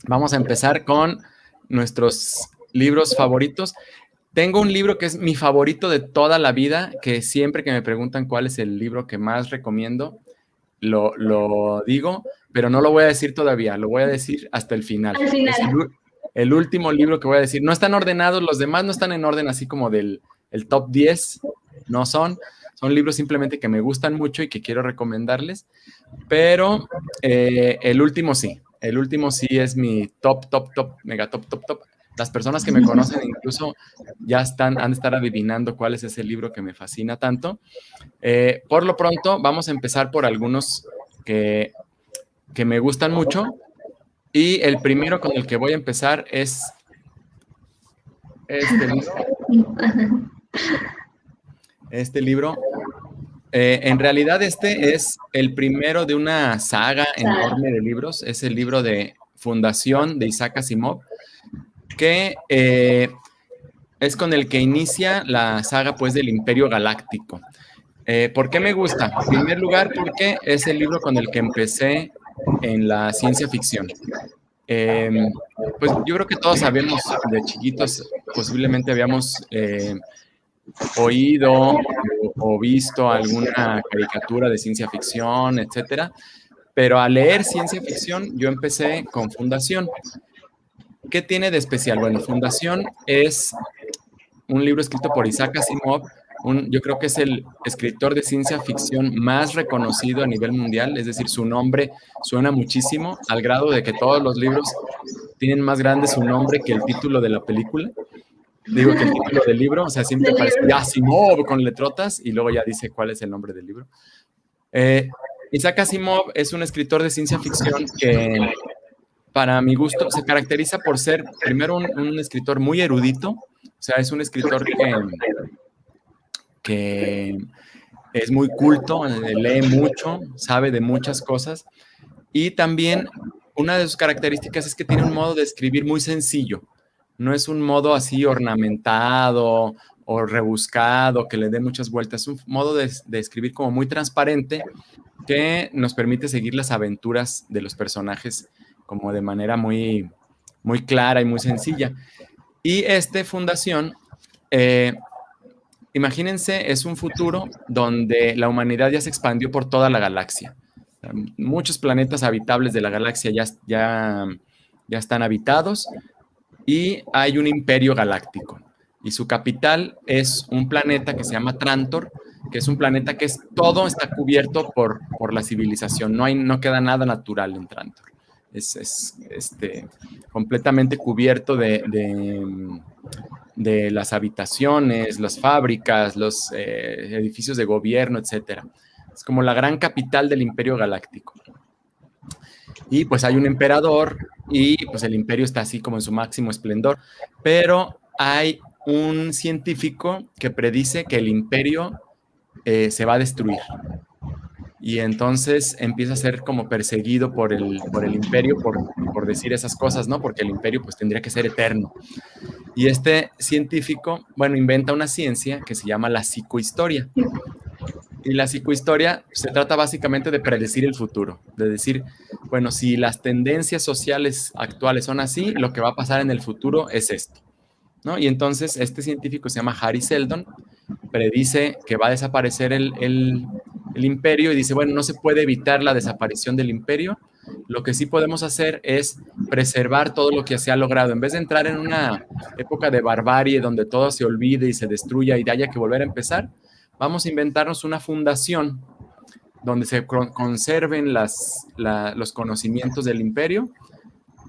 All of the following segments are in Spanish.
Vamos a empezar con nuestros libros favoritos. Tengo un libro que es mi favorito de toda la vida, que siempre que me preguntan cuál es el libro que más recomiendo, lo digo, pero no lo voy a decir todavía, lo voy a decir hasta el final. Al Es final. el último libro que voy a decir. No están ordenados, los demás no están en orden así como el top 10, no son. Son libros simplemente que me gustan mucho y que quiero recomendarles, pero el último sí. El último sí es mi top, mega top. Las personas que me conocen incluso ya han de estar adivinando cuál es ese libro que me fascina tanto. Por lo pronto, vamos a empezar por algunos que me gustan mucho. Y el primero con el que voy a empezar es este libro. Este libro. En realidad, este es el primero de una saga enorme de libros. Es el libro de Fundación de Isaac Asimov, que es con el que inicia la saga, pues, del Imperio Galáctico. ¿Por qué me gusta? En primer lugar, porque es el libro con el que empecé en la ciencia ficción. Pues yo creo que todos sabemos de chiquitos, posiblemente habíamos oído o visto alguna caricatura de ciencia ficción, etcétera, pero al leer ciencia ficción yo empecé con Fundación. ¿Qué tiene de especial? Bueno, Fundación es un libro escrito por Isaac Asimov. Yo creo que es el escritor de ciencia ficción más reconocido a nivel mundial, es decir, su nombre suena muchísimo, al grado de que todos los libros tienen más grande su nombre que el título de la película. Digo que el título del libro, o sea, siempre aparece Asimov con letrotas y luego ya dice cuál es el nombre del libro. Isaac Asimov es un escritor de ciencia ficción que, para mi gusto, se caracteriza por ser, primero, un escritor muy erudito. O sea, es un escritor que es muy culto, lee mucho, sabe de muchas cosas. Y también una de sus características es que tiene un modo de escribir muy sencillo. No es un modo así ornamentado o rebuscado, que le dé muchas vueltas. Es un modo de escribir como muy transparente que nos permite seguir las aventuras de los personajes como de manera muy, muy clara y muy sencilla. Y Fundación, imagínense, es un futuro donde la humanidad ya se expandió por toda la galaxia. Muchos planetas habitables de la galaxia ya están habitados y hay un imperio galáctico. Y su capital es un planeta que se llama Trantor, que es un planeta que todo está cubierto por la civilización. No queda nada natural en Trantor. Es completamente cubierto de las habitaciones, las fábricas, los edificios de gobierno, etc. Es como la gran capital del Imperio Galáctico. Y pues hay un emperador y pues el imperio está así como en su máximo esplendor, pero hay un científico que predice que el imperio se va a destruir. Y entonces empieza a ser como perseguido por el imperio por decir esas cosas, ¿no? Porque el imperio pues tendría que ser eterno. Y este científico, bueno, inventa una ciencia que se llama la psicohistoria. Y la psicohistoria se trata básicamente de predecir el futuro, de decir, bueno, si las tendencias sociales actuales son así, lo que va a pasar en el futuro es esto, ¿no? Y entonces este científico se llama Hari Seldon, predice que va a desaparecer el imperio y dice, bueno, no se puede evitar la desaparición del imperio, lo que sí podemos hacer es preservar todo lo que se ha logrado. En vez de entrar en una época de barbarie donde todo se olvide y se destruya y haya que volver a empezar, vamos a inventarnos una fundación donde se conserven los conocimientos del imperio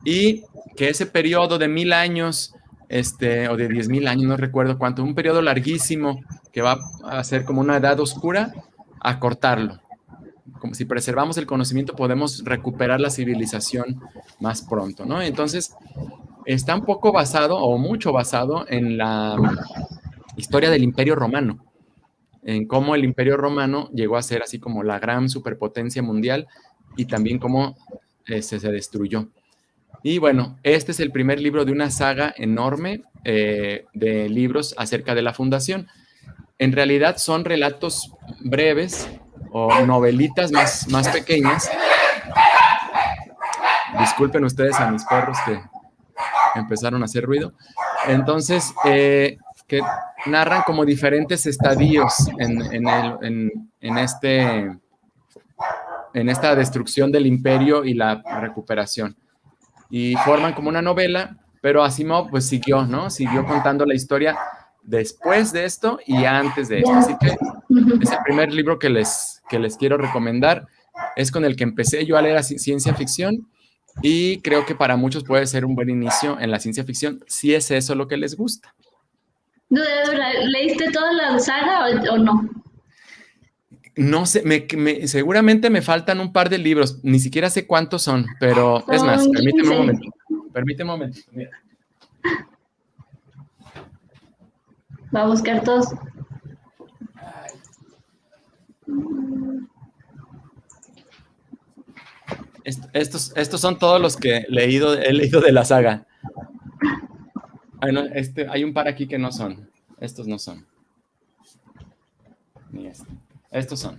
y que ese periodo de 1000 años o de 10,000 años, no recuerdo cuánto, un periodo larguísimo que va a ser como una edad oscura, acortarlo. Como si preservamos el conocimiento podemos recuperar la civilización más pronto, ¿no? Entonces, está un poco basado o mucho basado en la historia del Imperio Romano, en cómo el Imperio Romano llegó a ser así como la gran superpotencia mundial y también cómo se destruyó. Y bueno, este es el primer libro de una saga enorme de libros acerca de la fundación. En realidad son relatos breves o novelitas más pequeñas. disculpen ustedes a mis perros que empezaron a hacer ruido. Entonces, que narran como diferentes estadios en esta destrucción del imperio y la recuperación. Y forman como una novela, pero Asimov pues siguió, ¿no? Siguió contando la historia después de esto y antes de esto. Así que es el primer libro que les quiero recomendar. Es con el que empecé yo a leer ciencia ficción y creo que para muchos puede ser un buen inicio en la ciencia ficción, si es eso lo que les gusta. ¿Leíste toda la saga o no? No sé, seguramente me faltan un par de libros, ni siquiera sé cuántos son, pero es más, permíteme un momento. Permíteme un momento, mira. Va a buscar todos. Estos son todos los que he leído de la saga. Bueno, hay un par aquí que no son. Estos no son. Ni este. Estos son.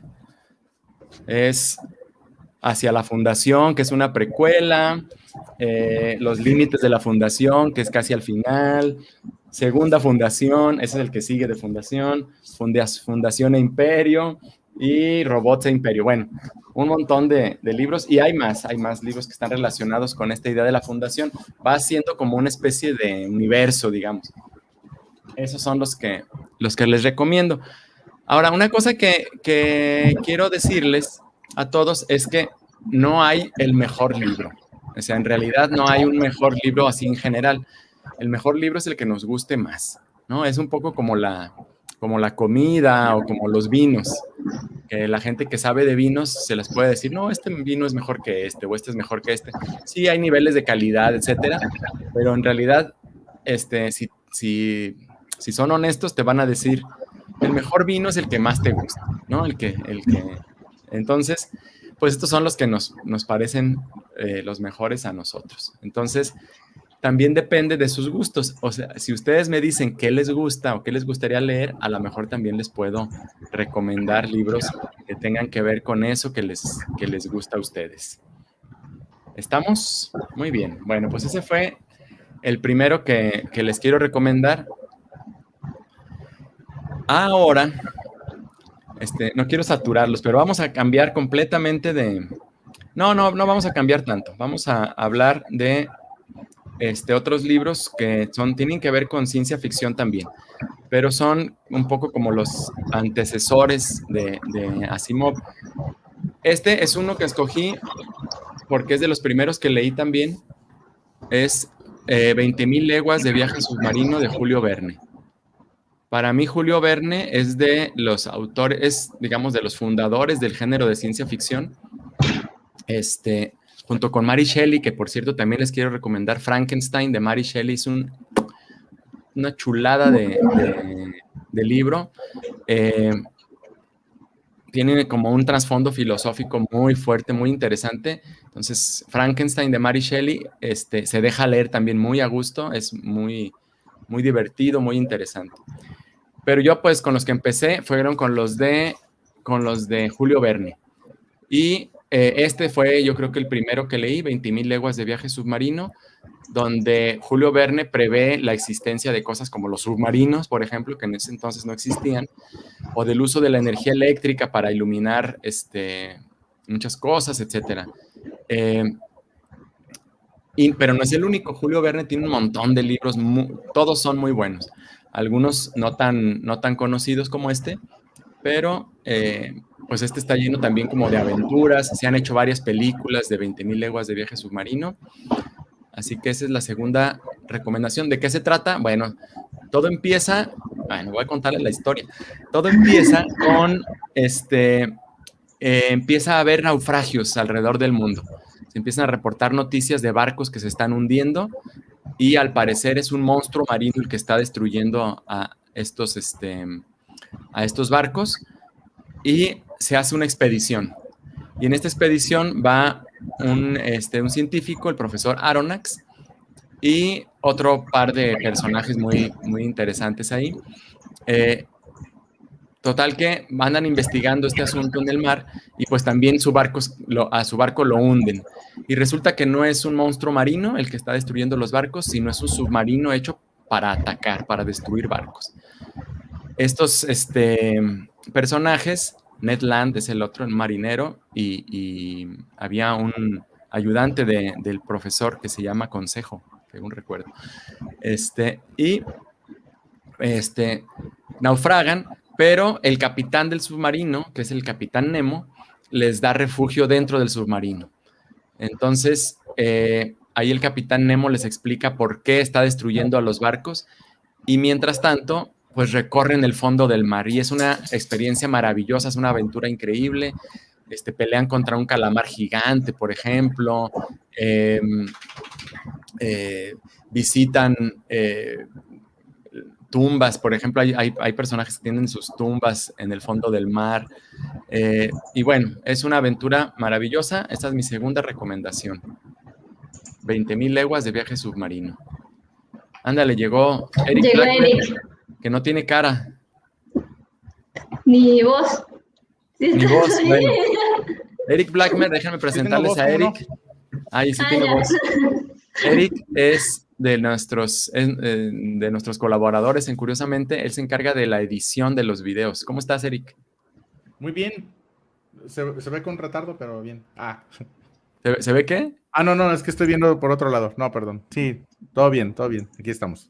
Es Hacia la Fundación, que es una precuela. Los Límites de la Fundación, que es casi al final. Segunda Fundación, ese es el que sigue de Fundación. Fundación e Imperio. Y Robots e Imperio. Bueno, un montón de libros. Y hay más libros que están relacionados con esta idea de la fundación. Va siendo como una especie de universo, digamos. Esos son los que les recomiendo. Ahora, una cosa que quiero decirles a todos es que no hay el mejor libro. O sea, en realidad no hay un mejor libro así en general. El mejor libro es el que nos guste más, ¿no? Es un poco como la comida o como los vinos. Que la gente que sabe de vinos se les puede decir, no, este vino es mejor que este, o este es mejor que este. Sí, hay niveles de calidad, etcétera, pero en realidad, si son honestos, te van a decir, el mejor vino es el que más te gusta, ¿no? Entonces, pues estos son los que nos parecen los mejores a nosotros. Entonces, también depende de sus gustos. O sea, si ustedes me dicen qué les gusta o qué les gustaría leer, a lo mejor también les puedo recomendar libros que tengan que ver con eso que les gusta a ustedes. ¿Estamos? Muy bien. Bueno, pues ese fue el primero que les quiero recomendar. Ahora, no quiero saturarlos, pero vamos a cambiar completamente de... No vamos a cambiar tanto. Vamos a hablar de otros libros que tienen que ver con ciencia ficción también, pero son un poco como los antecesores de Asimov. Este es uno que escogí porque es de los primeros que leí también. Es 20.000 leguas de viaje submarino de Julio Verne. Para mí, Julio Verne es de los autores, digamos, de los fundadores del género de ciencia ficción. Junto con Mary Shelley, que por cierto también les quiero recomendar Frankenstein de Mary Shelley, es una chulada de libro. Tiene como un trasfondo filosófico muy fuerte, muy interesante. Entonces, Frankenstein de Mary Shelley se deja leer también muy a gusto, es muy, muy divertido, muy interesante. Pero yo pues con los que empecé fueron con los de Julio Verne. Y fue yo creo que el primero que leí, 20.000 leguas de viaje submarino, donde Julio Verne prevé la existencia de cosas como los submarinos, por ejemplo, que en ese entonces no existían, o del uso de la energía eléctrica para iluminar muchas cosas, etc. Pero no es el único. Julio Verne tiene un montón de libros, todos son muy buenos. Algunos no tan conocidos como pero pues está lleno también como de aventuras. Se han hecho varias películas de 20.000 leguas de viaje submarino. Así que esa es la segunda recomendación. ¿De qué se trata? Bueno, todo empieza... voy a contarles la historia. Todo empieza con... empieza a haber naufragios alrededor del mundo. Se empiezan a reportar noticias de barcos que se están hundiendo y al parecer es un monstruo marino el que está destruyendo a estos barcos, y se hace una expedición. Y en esta expedición va un científico, el profesor Aronnax, y otro par de personajes muy, muy interesantes ahí. Total que andan investigando este asunto en el mar y pues también a su barco lo hunden. Y resulta que no es un monstruo marino el que está destruyendo los barcos, sino es un submarino hecho para atacar, para destruir barcos. Estos personajes, Ned Land es el otro, el marinero, y había un ayudante del profesor que se llama Consejo, según recuerdo. Y naufragan, pero el capitán del submarino, que es el capitán Nemo, les da refugio dentro del submarino. Entonces, ahí el capitán Nemo les explica por qué está destruyendo a los barcos y mientras tanto, pues recorren el fondo del mar y es una experiencia maravillosa, es una aventura increíble. Pelean contra un calamar gigante, por ejemplo, visitan tumbas, por ejemplo, hay personajes que tienen sus tumbas en el fondo del mar. Y bueno, es una aventura maravillosa. Esta es mi segunda recomendación. 20,000 leguas de viaje submarino. Ándale, llegó Eric Blackmer, que no tiene cara. Ni voz. Ni voz, bueno. Eric Blackmer, déjenme presentarles a Eric. Ahí sí tiene voz. Eric es de nuestros colaboradores en Curiosamente. Él se encarga de la edición de los videos. ¿Cómo estás, Eric? Muy bien. Se ve con retardo, pero bien. ¿Se ve qué? No, es que estoy viendo por otro lado. No, perdón. Sí, todo bien. Aquí estamos.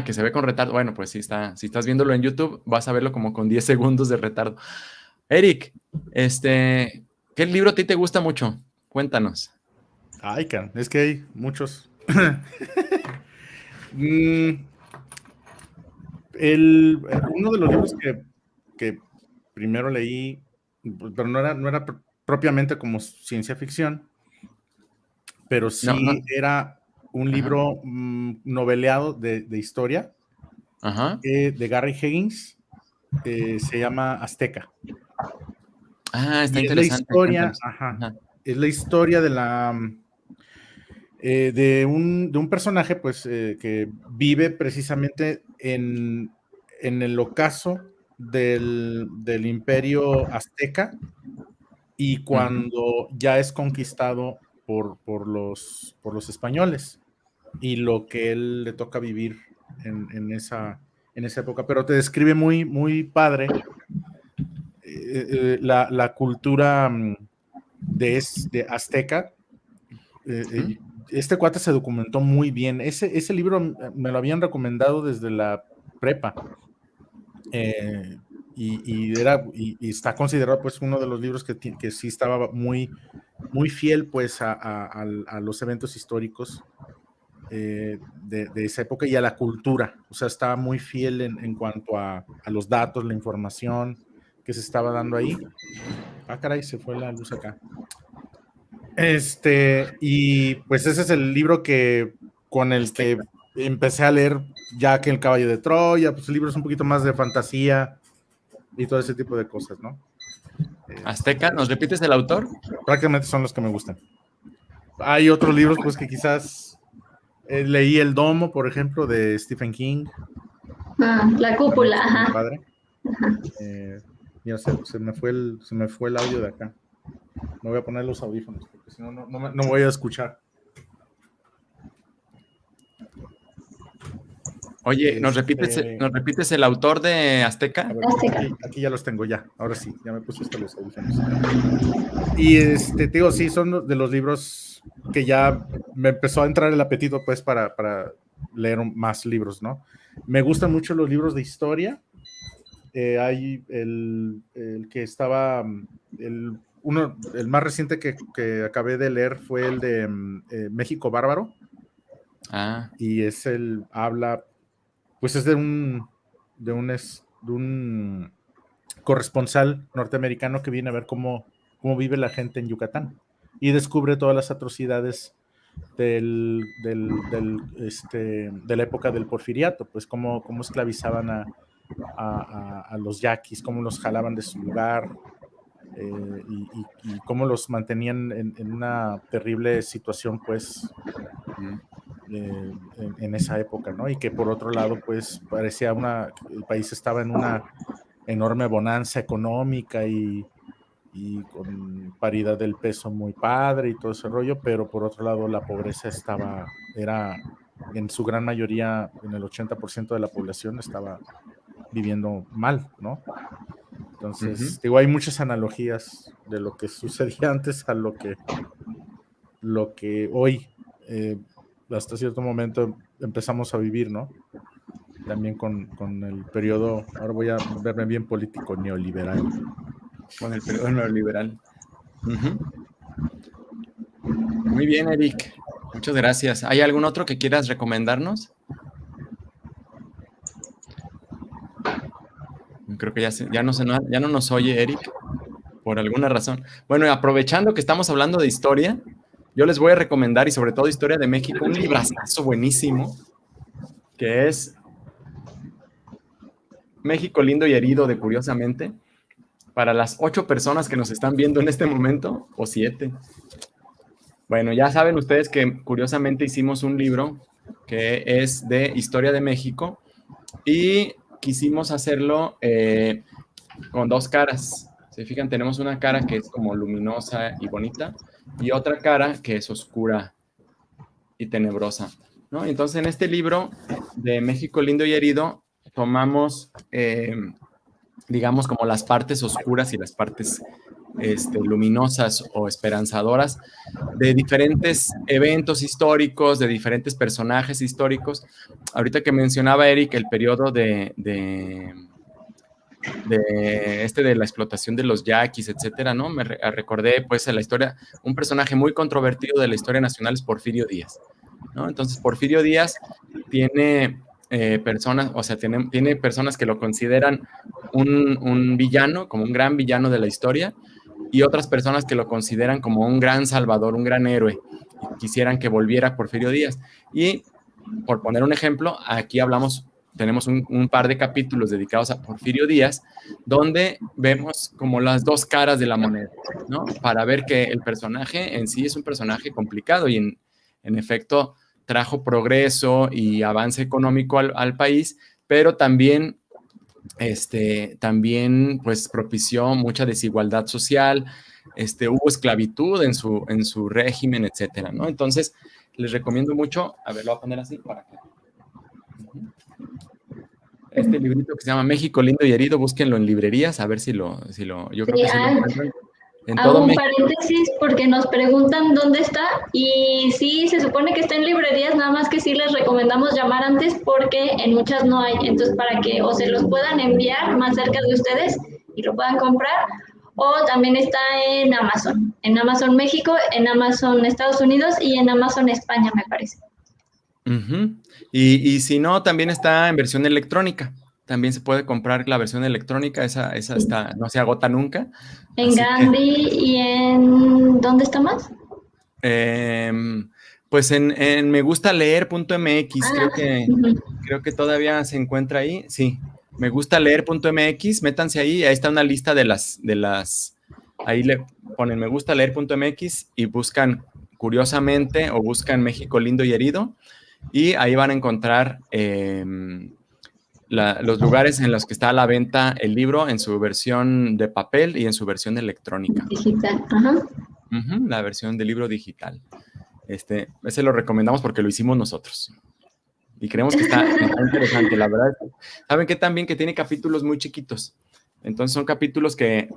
Que se ve con retardo. Bueno, pues sí está. Si estás viéndolo en YouTube, vas a verlo como con 10 segundos de retardo. Eric, ¿qué libro a ti te gusta mucho? Cuéntanos. Ay, es que hay muchos. Uno de los libros que primero leí, pero no era propiamente como ciencia ficción, pero sí era un libro noveleado de historia. Ajá. De Gary Higgins. Se llama Azteca. Está interesante. Es la historia, es la historia de un personaje, pues, que vive precisamente en el ocaso del imperio azteca y cuando ya es conquistado por los españoles y lo que él le toca vivir en esa época, pero te describe muy, muy padre la cultura de azteca. Este cuate se documentó muy bien. Ese libro me lo habían recomendado desde la prepa. Y está considerado pues uno de los libros que sí estaba muy, muy fiel pues a los eventos históricos de esa época y a la cultura. O sea, estaba muy fiel en cuanto a los datos, la información que se estaba dando ahí. Caray, se fue la luz acá. Y pues ese es el libro con el que empecé a leer ya que El Caballo de Troya, pues libros un poquito más de fantasía y todo ese tipo de cosas, ¿no? Azteca, ¿nos repites el autor? Prácticamente son los que me gustan. Hay otros libros pues que quizás leí El Domo, por ejemplo, de Stephen King. La cúpula, ajá. Padre. Mira, se me fue el audio de acá. Me voy a poner los audífonos porque si no, no voy a escuchar. Oye, ¿nos repites el autor de Azteca? A ver, aquí ya los tengo ya. Ahora sí, ya me puse los audífonos. Y te digo, sí, son de los libros que ya me empezó a entrar el apetito pues para leer más libros, ¿no? Me gustan mucho los libros de historia. Hay el que estaba, el más reciente que acabé de leer fue el de México Bárbaro. Y es habla, pues es de un corresponsal norteamericano que viene a ver cómo vive la gente en Yucatán y descubre todas las atrocidades de la época del porfiriato, pues cómo esclavizaban a los yaquis, cómo los jalaban de su lugar y cómo los mantenían en una terrible situación, pues, en esa época, ¿no? Y que por otro lado, pues, parecía el país estaba en enorme bonanza económica y con paridad del peso muy padre y todo ese rollo, pero por otro lado la pobreza era en su gran mayoría, en el 80% de la población estaba viviendo mal, ¿no? Entonces, digo, hay muchas analogías de lo que sucedía antes a lo que hoy, hasta cierto momento, empezamos a vivir, ¿no? También con el periodo, ahora voy a verme bien político, neoliberal. Con el periodo neoliberal. Muy bien, Eric. Muchas gracias. ¿Hay algún otro que quieras recomendarnos? Creo que ya no nos oye Eric, por alguna razón. Bueno, aprovechando que estamos hablando de historia, yo les voy a recomendar, y sobre todo historia de México, un librazo buenísimo, que es México lindo y herido, de Curiosamente, para las 8 personas que nos están viendo en este momento, o 7. Bueno, ya saben ustedes que curiosamente hicimos un libro que es de historia de México y quisimos hacerlo con 2 caras. Se fijan, tenemos una cara que es como luminosa y bonita y otra cara que es oscura y tenebrosa, ¿no? Entonces, en este libro de México lindo y herido, tomamos, digamos, como las partes oscuras y las partes luminosas o esperanzadoras de diferentes eventos históricos, de diferentes personajes históricos. Ahorita que mencionaba Eric el periodo de la explotación de los yaquis, etcétera, ¿no? Me recordé, pues, en la historia, un personaje muy controvertido de la historia nacional es Porfirio Díaz, ¿no? Entonces, Porfirio Díaz tiene personas, o sea, tiene personas que lo consideran un villano, como un gran villano de la historia, y otras personas que lo consideran como un gran salvador, un gran héroe, y quisieran que volviera Porfirio Díaz. Y, por poner un ejemplo, aquí tenemos un par de capítulos dedicados a Porfirio Díaz, donde vemos como las 2 caras de la moneda, ¿no? Para ver que el personaje en sí es un personaje complicado y en efecto trajo progreso y avance económico al país, pero también pues propició mucha desigualdad social, hubo esclavitud en su régimen, etcétera, ¿no? Entonces, les recomiendo mucho, a ver, lo voy a poner así para que... Este librito que se llama México lindo y herido, búsquenlo en librerías, a ver si yo creo que sí lo encuentran. Hago un paréntesis porque nos preguntan dónde está y sí, se supone que está en librerías, nada más que sí les recomendamos llamar antes porque en muchas no hay, entonces para que o se los puedan enviar más cerca de ustedes y lo puedan comprar, o también está en Amazon México, en Amazon Estados Unidos y en Amazon España, me parece. Y si no, también está en versión electrónica. También se puede comprar la versión electrónica, esa no se agota nunca. En Gandhi y en... ¿dónde está más? Pues en megustaleer.mx, creo que todavía se encuentra ahí. Sí, megustaleer.mx, métanse ahí está una lista de las, ahí le ponen megustaleer.mx y buscan Curiosamente o buscan México lindo y herido y ahí van a encontrar los lugares en los que está a la venta el libro en su versión de papel y en su versión electrónica. Digital, la versión de libro digital. Ese lo recomendamos porque lo hicimos nosotros. Y creemos que está interesante, la verdad. ¿Saben qué? También que tiene capítulos muy chiquitos. Entonces son capítulos que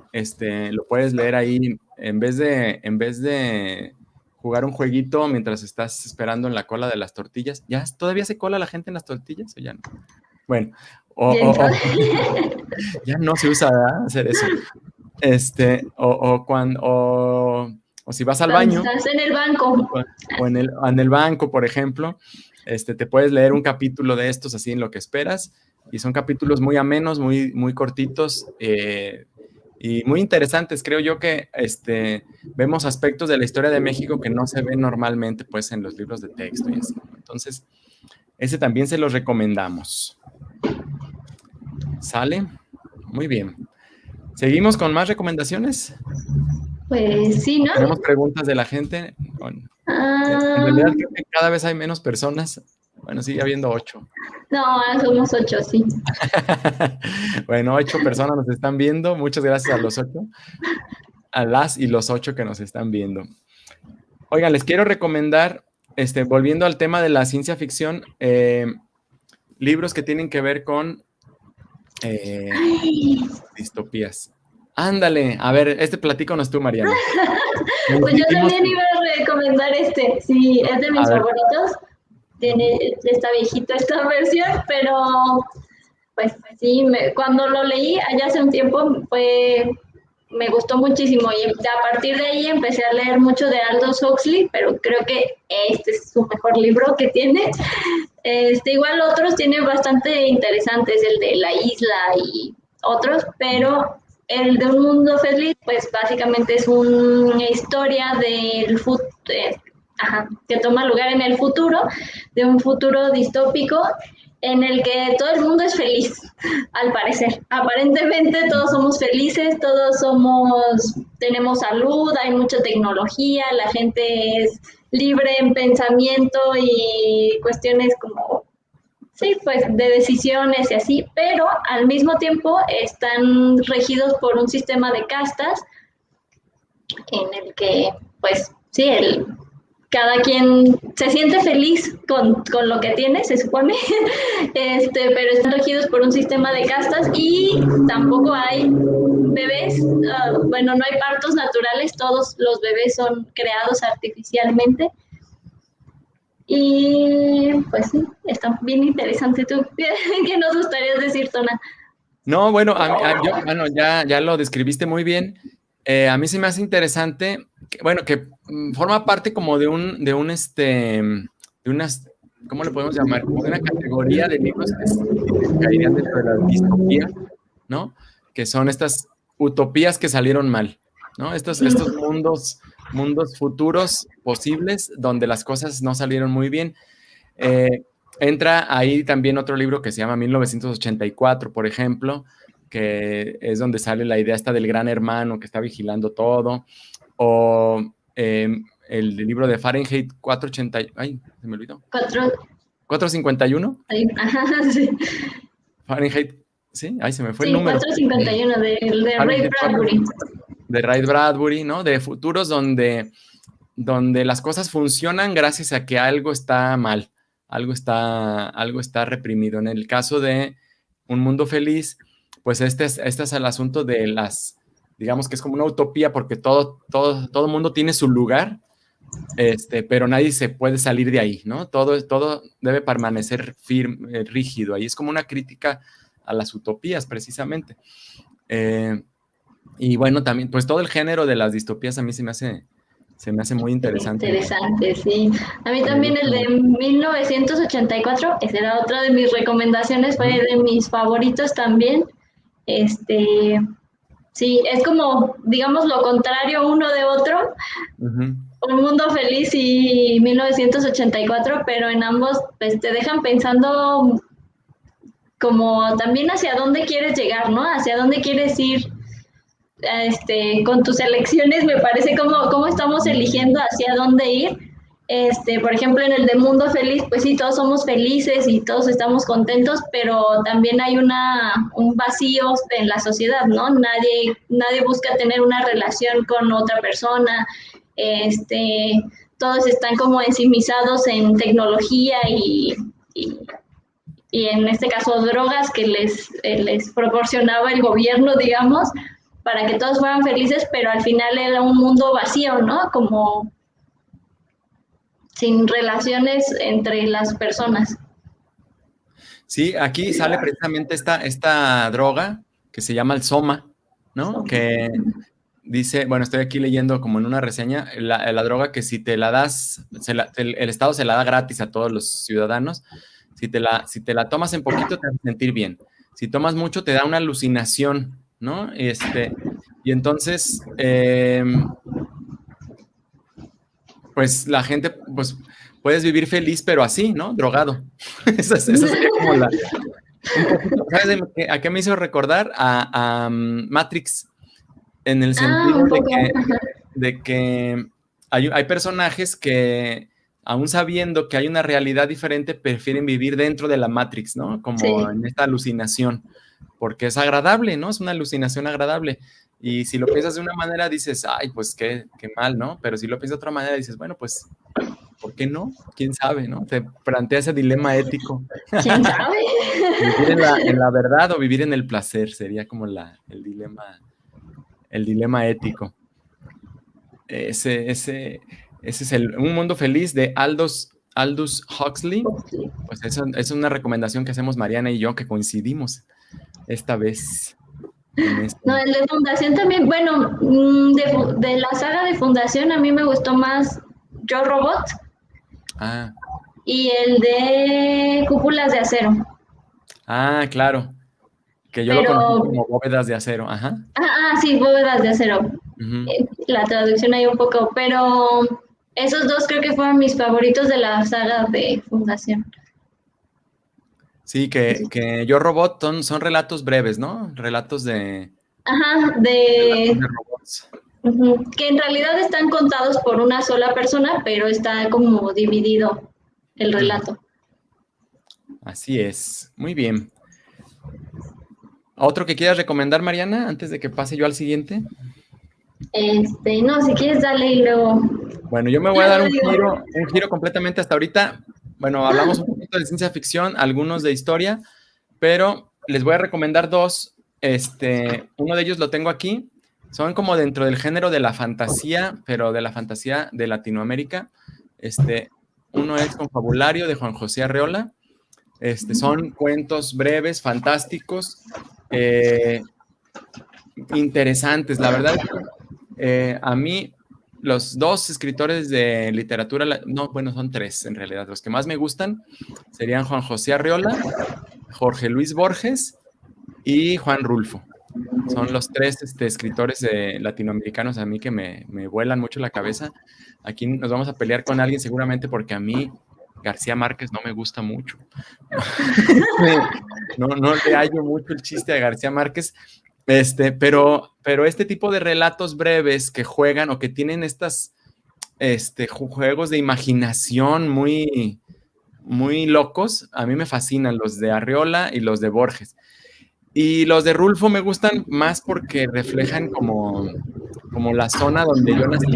lo puedes leer ahí en vez de jugar un jueguito mientras estás esperando en la cola de las tortillas. ¿Todavía se cola la gente en las tortillas o ya no? Bueno, ya no se usa, ¿verdad? Hacer eso. O si vas al baño. Estás en el banco. O en el banco, por ejemplo, te puedes leer un capítulo de estos así en lo que esperas. Y son capítulos muy amenos, muy, muy cortitos y muy interesantes. Creo yo que vemos aspectos de la historia de México que no se ven normalmente pues, en los libros de texto y así. Entonces, ese también se los recomendamos. ¿Sale? Muy bien. ¿Seguimos con más recomendaciones? Pues sí, ¿no? ¿Tenemos preguntas de la gente? Bueno, en realidad creo que cada vez hay menos personas Bueno, sigue habiendo 8. No, somos 8, sí. Bueno, 8 personas nos están viendo. Muchas gracias a los 8, a las y los 8 que nos están viendo. Oigan, les quiero recomendar, volviendo al tema de la ciencia ficción, libros que tienen que ver con distopías. Ándale, a ver, platícanos tú, Mariana. Pues yo también iba a recomendar sí, es de mis favoritos. Está viejito esta versión, pero pues sí, cuando lo leí allá hace un tiempo me gustó muchísimo y a partir de ahí empecé a leer mucho de Aldous Huxley, pero creo que este es su mejor libro que tiene. Igual otros tienen bastante interesantes, el de La Isla y otros, pero el de Un Mundo Feliz, pues básicamente es una historia del futuro, que toma lugar en el futuro, de un futuro distópico en el que todo el mundo es feliz, al parecer. Aparentemente todos somos felices, tenemos salud, hay mucha tecnología, la gente es libre en pensamiento y cuestiones como, sí, pues de decisiones y así, pero al mismo tiempo están regidos por un sistema de castas en el que, pues, sí, cada quien se siente feliz con lo que tiene, se supone, pero están regidos por un sistema de castas y tampoco hay bebés, no hay partos naturales, todos los bebés son creados artificialmente. Y pues sí, está bien interesante. ¿Tú qué nos gustaría decir, Tona? No, bueno, ya lo describiste muy bien. A mí se me hace interesante, que forma parte como de unas, ¿cómo le podemos llamar? Como de una categoría de libros que caerían dentro de la distopía, ¿no? Que son estas utopías que salieron mal, ¿no? Estos mundos futuros posibles donde las cosas no salieron muy bien. Entra ahí también otro libro que se llama 1984, por ejemplo, que es donde sale la idea esta del gran hermano que está vigilando todo, o el libro de Fahrenheit 480, ay, se me olvidó. 451. Sí. Fahrenheit, sí, ahí se me fue el número. 451 de Ray Bradbury. De Ray Bradbury, ¿no? De futuros donde las cosas funcionan gracias a que algo está mal, algo está reprimido. En el caso de Un Mundo Feliz, pues este es el asunto de digamos que es como una utopía porque todo mundo tiene su lugar, pero nadie se puede salir de ahí, ¿no? Todo debe permanecer firme, rígido. Ahí es como una crítica a las utopías, precisamente. Y bueno, también, pues todo el género de las distopías a mí se me hace muy interesante. Interesante, sí. A mí también el de 1984, esa era otra de mis recomendaciones, fue de mis favoritos también. Sí, es como, digamos, lo contrario uno de otro. Un Mundo Feliz y 1984, pero en ambos pues, te dejan pensando como también hacia dónde quieres llegar, ¿no? Hacia dónde quieres ir. Con tus elecciones me parece cómo estamos eligiendo hacia dónde ir. Por ejemplo, en el de Mundo Feliz, pues sí, todos somos felices y todos estamos contentos, pero también hay un vacío en la sociedad, ¿no? Nadie busca tener una relación con otra persona. Todos están como ensimismados en tecnología y en este caso drogas que les proporcionaba el gobierno, digamos, para que todos fueran felices, pero al final era un mundo vacío, ¿no? Como sin relaciones entre las personas. Sí, aquí sale precisamente esta droga que se llama el Soma, ¿no? Que dice, bueno, estoy aquí leyendo como en una reseña, la droga que si te la das, el Estado se la da gratis a todos los ciudadanos. Si te la tomas en poquito te vas a sentir bien. Si tomas mucho te da una alucinación, ¿no? Y entonces, pues la gente, pues puedes vivir feliz, pero así, ¿no? Drogado. Esa sería como un poquito, ¿sabes a qué me hizo recordar? A Matrix, en el sentido de que hay personajes que aún sabiendo que hay una realidad diferente, prefieren vivir dentro de la Matrix, ¿no? Como en esta alucinación, porque es agradable, ¿no? Es una alucinación agradable. Y si lo piensas de una manera, dices, ay, pues qué mal, ¿no? Pero si lo piensas de otra manera, dices, bueno, pues, ¿por qué no? ¿Quién sabe, no? Te plantea ese dilema ético. ¿Quién sabe? Vivir en la verdad o vivir en el placer, sería como el dilema ético. Ese es Un Mundo Feliz de Aldous Huxley. Pues eso es una recomendación que hacemos Mariana y yo, que coincidimos esta vez. No, el de Fundación también, bueno, de la saga de Fundación a mí me gustó más Yo Robot y el de Cúpulas de Acero. Claro, que yo lo conocí como Bóvedas de Acero, ajá. Sí, Bóvedas de Acero. La traducción ahí un poco, pero esos dos creo que fueron mis favoritos de la saga de Fundación. Sí, que Yo Robot son relatos breves, ¿no? Relatos de... de robots. Que en realidad están contados por una sola persona, pero está como dividido el relato. Así es, muy bien. ¿Otro que quieras recomendar, Mariana, antes de que pase yo al siguiente? No, si quieres dale y luego... Bueno, yo me voy a dar un giro completamente hasta ahorita. Bueno, hablamos un poquito de ciencia ficción, algunos de historia, pero les voy a recomendar dos. Uno de ellos lo tengo aquí. Son como dentro del género de la fantasía, pero de la fantasía de Latinoamérica. Uno es Confabulario de Juan José Arreola. Son cuentos breves, fantásticos, interesantes. La verdad, a mí, los dos escritores de literatura, son tres en realidad. Los que más me gustan serían Juan José Arreola, Jorge Luis Borges y Juan Rulfo. Son los tres escritores latinoamericanos a mí que me vuelan mucho la cabeza. Aquí nos vamos a pelear con alguien seguramente porque a mí García Márquez no me gusta mucho. no le hallo mucho el chiste a García Márquez. Pero este tipo de relatos breves que juegan o que tienen estas juegos de imaginación muy, muy locos, a mí me fascinan los de Arreola y los de Borges. Y los de Rulfo me gustan más porque reflejan como la zona donde yo nací.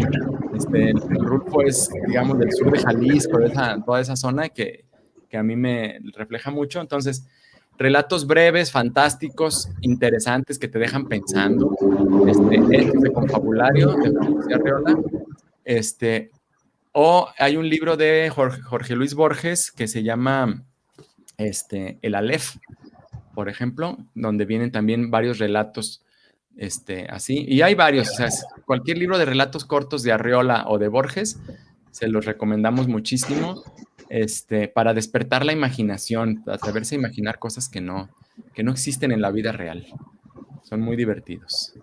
Rulfo es, digamos, del sur de Jalisco, toda esa zona que a mí me refleja mucho. Entonces, relatos breves, fantásticos, interesantes, que te dejan pensando. De Confabulario, de José Arreola. O hay un libro de Jorge Luis Borges que se llama El Aleph, por ejemplo, donde vienen también varios relatos así. Y hay varios, o sea, cualquier libro de relatos cortos de Arreola o de Borges, se los recomendamos muchísimo. Para despertar la imaginación, atreverse a imaginar cosas que no existen en la vida real. Son muy divertidos.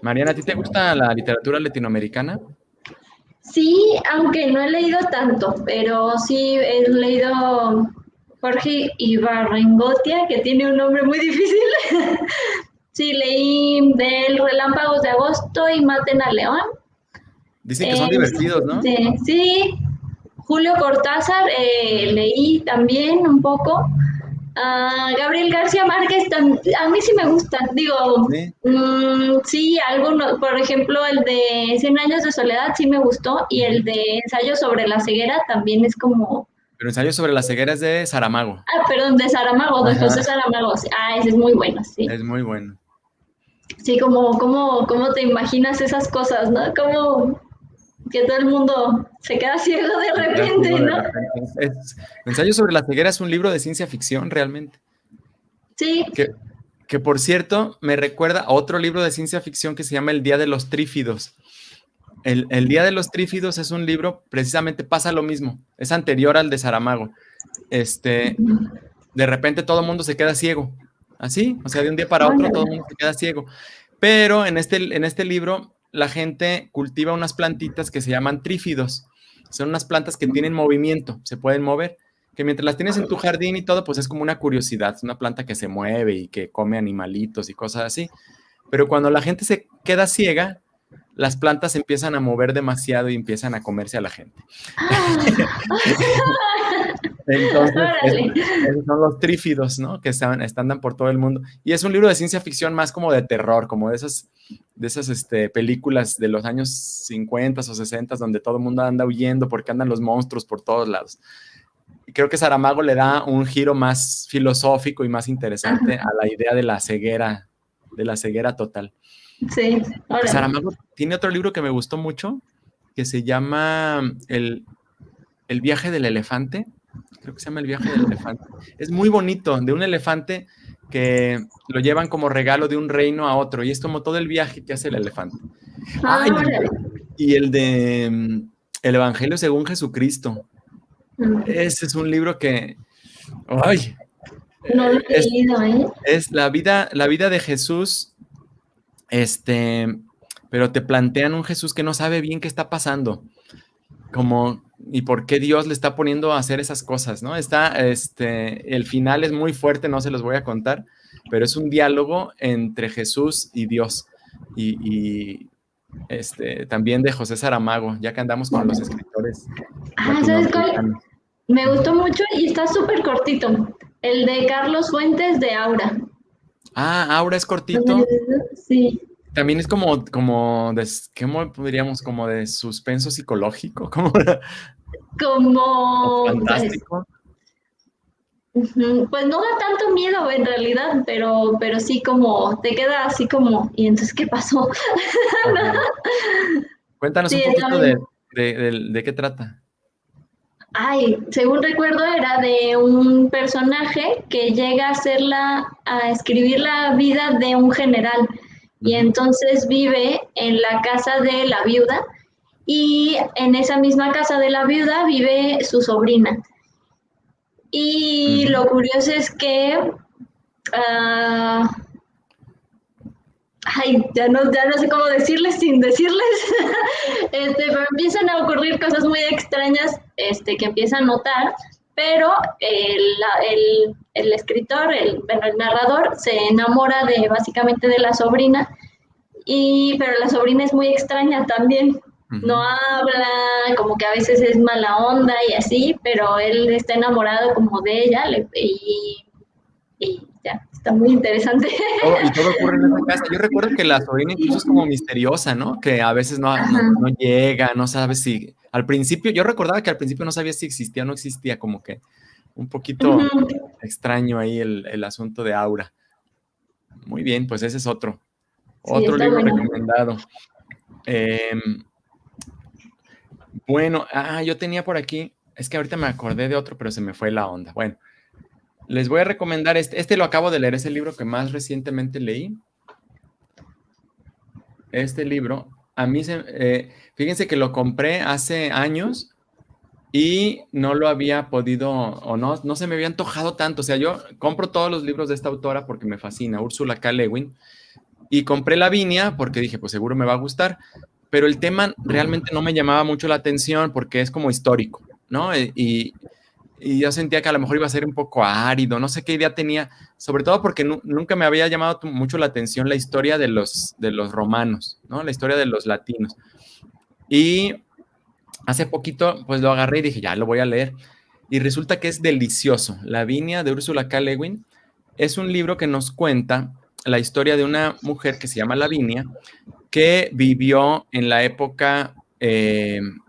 Mariana, ¿a ti te gusta la literatura latinoamericana? Sí, aunque no he leído tanto, pero sí he leído Jorge Ibarrengotia, que tiene un nombre muy difícil. Sí, leí del Relámpagos de Agosto y Maten a León. Dicen que son divertidos, ¿no? Sí, Julio Cortázar leí también un poco. Gabriel García Márquez, a mí sí me gusta, digo, sí, algunos, por ejemplo, el de 100 años de soledad sí me gustó, y el de Ensayo sobre la ceguera también es como... Pero Ensayo sobre la ceguera es de Saramago. Perdón, de Saramago, de José Saramago, ese es muy bueno, sí. Es muy bueno. Sí, como te imaginas esas cosas, ¿no? Como que todo el mundo se queda ciego de repente, ¿no? Ensayo sobre la ceguera es un libro de ciencia ficción, realmente. Sí. Que por cierto, me recuerda a otro libro de ciencia ficción que se llama El Día de los Trífidos. El Día de los Trífidos es un libro, precisamente pasa lo mismo, es anterior al de Saramago. De repente todo el mundo se queda ciego, así, o sea, de un día para otro todo el mundo se queda ciego. Pero en este libro la gente cultiva unas plantitas que se llaman trífidos. Son unas plantas que tienen movimiento, se pueden mover, que mientras las tienes en tu jardín y todo, pues es como una curiosidad, es una planta que se mueve y que come animalitos y cosas así. Pero cuando la gente se queda ciega, las plantas se empiezan a mover demasiado y empiezan a comerse a la gente. Entonces, esos son los trífidos, ¿no? Que andan por todo el mundo. Y es un libro de ciencia ficción más como de terror, como de esas películas de los años 50 o 60 donde todo el mundo anda huyendo porque andan los monstruos por todos lados. Y creo que Saramago le da un giro más filosófico y más interesante a la idea de la ceguera total. Sí. Saramago tiene otro libro que me gustó mucho, que se llama El viaje del elefante. Creo que se llama El viaje del elefante. Es muy bonito, de un elefante que lo llevan como regalo de un reino a otro, y es como todo el viaje que hace el elefante. Y el de El Evangelio según Jesucristo. Ese es un libro que... ¡Ay! No lo he leído, ¿eh? Es la vida de Jesús, pero te plantean un Jesús que no sabe bien qué está pasando. Y por qué Dios le está poniendo a hacer esas cosas, ¿no? El final es muy fuerte, no se los voy a contar, pero es un diálogo entre Jesús y Dios. Y también de José Saramago, ya que andamos con los escritores. ¿Sabes cuál? Me gustó mucho y está súper cortito. El de Carlos Fuentes de Aura. Aura es cortito. Sí. También es como ¿cómo diríamos? Como de suspenso psicológico, como fantástico. Pues no da tanto miedo en realidad, pero sí como te queda así como, ¿y entonces qué pasó? Cuéntanos un poquito de qué trata. Según recuerdo era de un personaje que llega a escribir la vida de un general. Y entonces vive en la casa de la viuda, y en esa misma casa de la viuda vive su sobrina. Y lo curioso es que ya no sé cómo decirles sin decirles, pero empiezan a ocurrir cosas muy extrañas que empieza a notar, pero el escritor, el narrador, se enamora básicamente de la sobrina, pero la sobrina es muy extraña también. No habla, como que a veces es mala onda y así, pero él está enamorado como de ella, y ya, está muy interesante. Y todo ocurre en esa casa. Yo recuerdo que la sobrina incluso es como misteriosa, ¿no? Que a veces no llega, no sabes si... Al principio, yo recordaba que al principio no sabía si existía o no existía, como que un poquito extraño ahí el asunto de Aura. Muy bien, pues ese es otro libro recomendado. Bueno, yo tenía por aquí, es que ahorita me acordé de otro, pero se me fue la onda. Bueno, les voy a recomendar este lo acabo de leer, es el libro que más recientemente leí. Este libro, a mí fíjense que lo compré hace años y no lo había podido, o no se me había antojado tanto. O sea, yo compro todos los libros de esta autora porque me fascina, Ursula K. Le Guin, y compré Lavinia porque dije, pues seguro me va a gustar, pero el tema realmente no me llamaba mucho la atención porque es como histórico, ¿no? Y yo sentía que a lo mejor iba a ser un poco árido, no sé qué idea tenía, sobre todo porque nunca me había llamado mucho la atención la historia de los romanos, ¿no? La historia de los latinos. Y hace poquito, pues lo agarré y dije, ya lo voy a leer. Y resulta que es delicioso. Lavinia, de Ursula K. Le Guin, es un libro que nos cuenta la historia de una mujer que se llama Lavinia, que vivió en la época en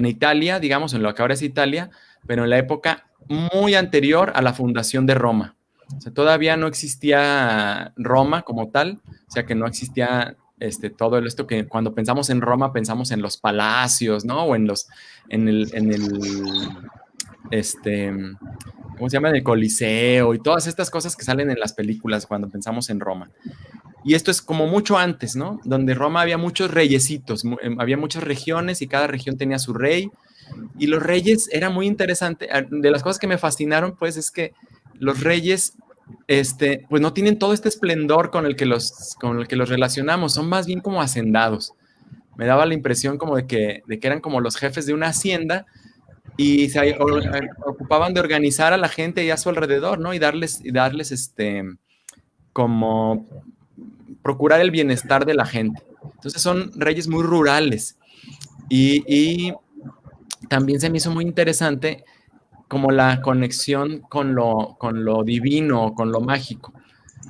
Italia, digamos, en lo que ahora es Italia, pero en la época muy anterior a la fundación de Roma. O sea, todavía no existía Roma como tal, o sea, que no existía todo esto que cuando pensamos en Roma pensamos en los palacios, ¿no? O en ¿cómo se llama? En el Coliseo y todas estas cosas que salen en las películas cuando pensamos en Roma. Y esto es como mucho antes, ¿no? Donde Roma había muchos reyesitos, había muchas regiones y cada región tenía su rey. Y los reyes era muy interesante. De las cosas que me fascinaron, pues, es que los reyes, pues, no tienen todo este esplendor con el que los relacionamos. Son más bien como hacendados. Me daba la impresión como de que eran como los jefes de una hacienda y se ocupaban de organizar a la gente y a su alrededor, ¿no? Y darles como procurar el bienestar de la gente, Entonces son reyes muy rurales. Y también se me hizo muy interesante como la conexión con lo divino, con lo mágico,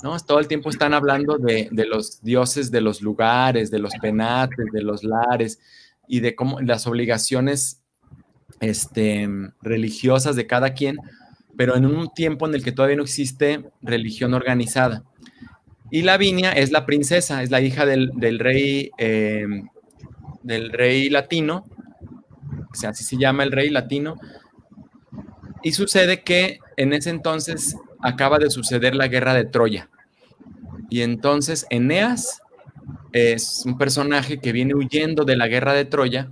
¿no? Todo el tiempo están hablando de los dioses de los lugares, de los penates, de los lares y de cómo las obligaciones religiosas de cada quien, pero en un tiempo en el que todavía no existe religión organizada. Y Lavinia es la princesa, es la hija del rey latino, o sea, así se llama el rey latino, y sucede que en ese entonces acaba de suceder la guerra de Troya, y entonces Eneas es un personaje que viene huyendo de la guerra de Troya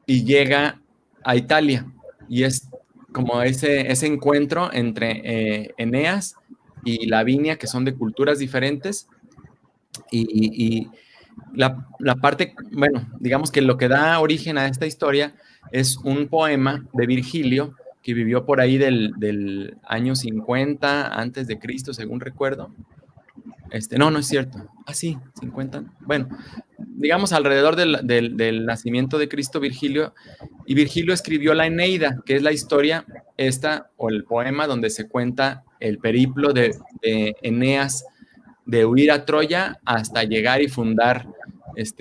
y llega a Italia, y es como ese encuentro entre Eneas y Lavinia, que son de culturas diferentes, y la parte, bueno, digamos que lo que da origen a esta historia es un poema de Virgilio, que vivió por ahí del año 50 antes de Cristo, según recuerdo. No es cierto. Ah, sí, 50. Bueno, digamos alrededor del nacimiento de Cristo, Virgilio, y Virgilio escribió la Eneida, que es la historia o el poema donde se cuenta el periplo de Eneas, de huir a Troya hasta llegar y fundar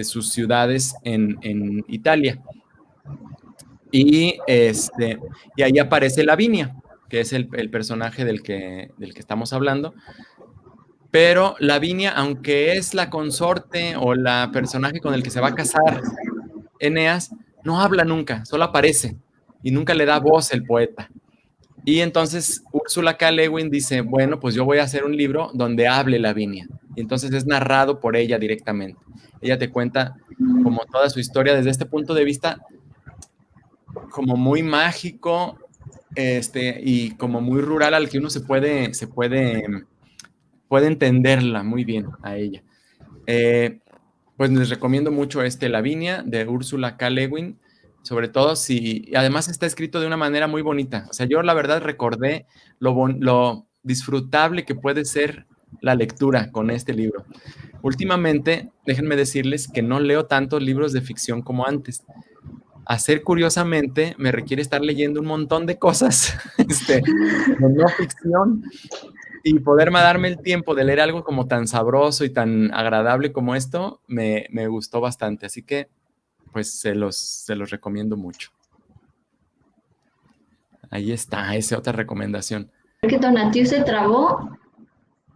sus ciudades en Italia. Y ahí aparece Lavinia, que es el personaje del que estamos hablando. Pero Lavinia, aunque es la consorte o la personaje con el que se va a casar Eneas, no habla nunca, solo aparece y nunca le da voz el poeta. Y entonces Ursula K. Le Guin dice, bueno, pues yo voy a hacer un libro donde hable Lavinia. Y entonces es narrado por ella directamente. Ella te cuenta como toda su historia desde este punto de vista como muy mágico y como muy rural, al que uno se puede entenderla muy bien a ella. Pues les recomiendo mucho Lavinia de Ursula K. Le Guin, sobre todo si, además está escrito de una manera muy bonita. O sea, yo la verdad recordé lo disfrutable que puede ser la lectura con este libro. Últimamente, déjenme decirles que no leo tantos libros de ficción como antes. Hacer curiosamente me requiere estar leyendo un montón de cosas de no ficción, y poderme darme el tiempo de leer algo como tan sabroso y tan agradable como esto, me gustó bastante. Así que, pues, se los recomiendo mucho. Ahí está, esa otra recomendación. Creo que Tonatiuh se trabó.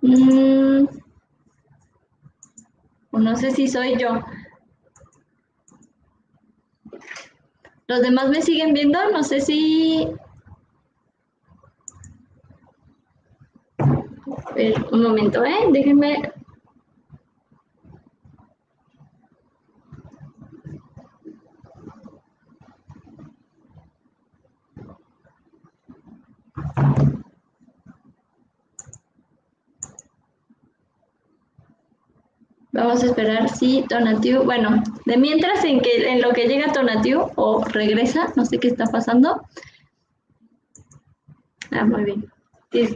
No sé si soy yo. ¿Los demás me siguen viendo? No sé si... A ver, un momento, déjenme... Vamos a esperar si Tonatiuh, bueno, de mientras en lo que llega Tonatiuh o regresa, no sé qué está pasando. Ah, muy bien.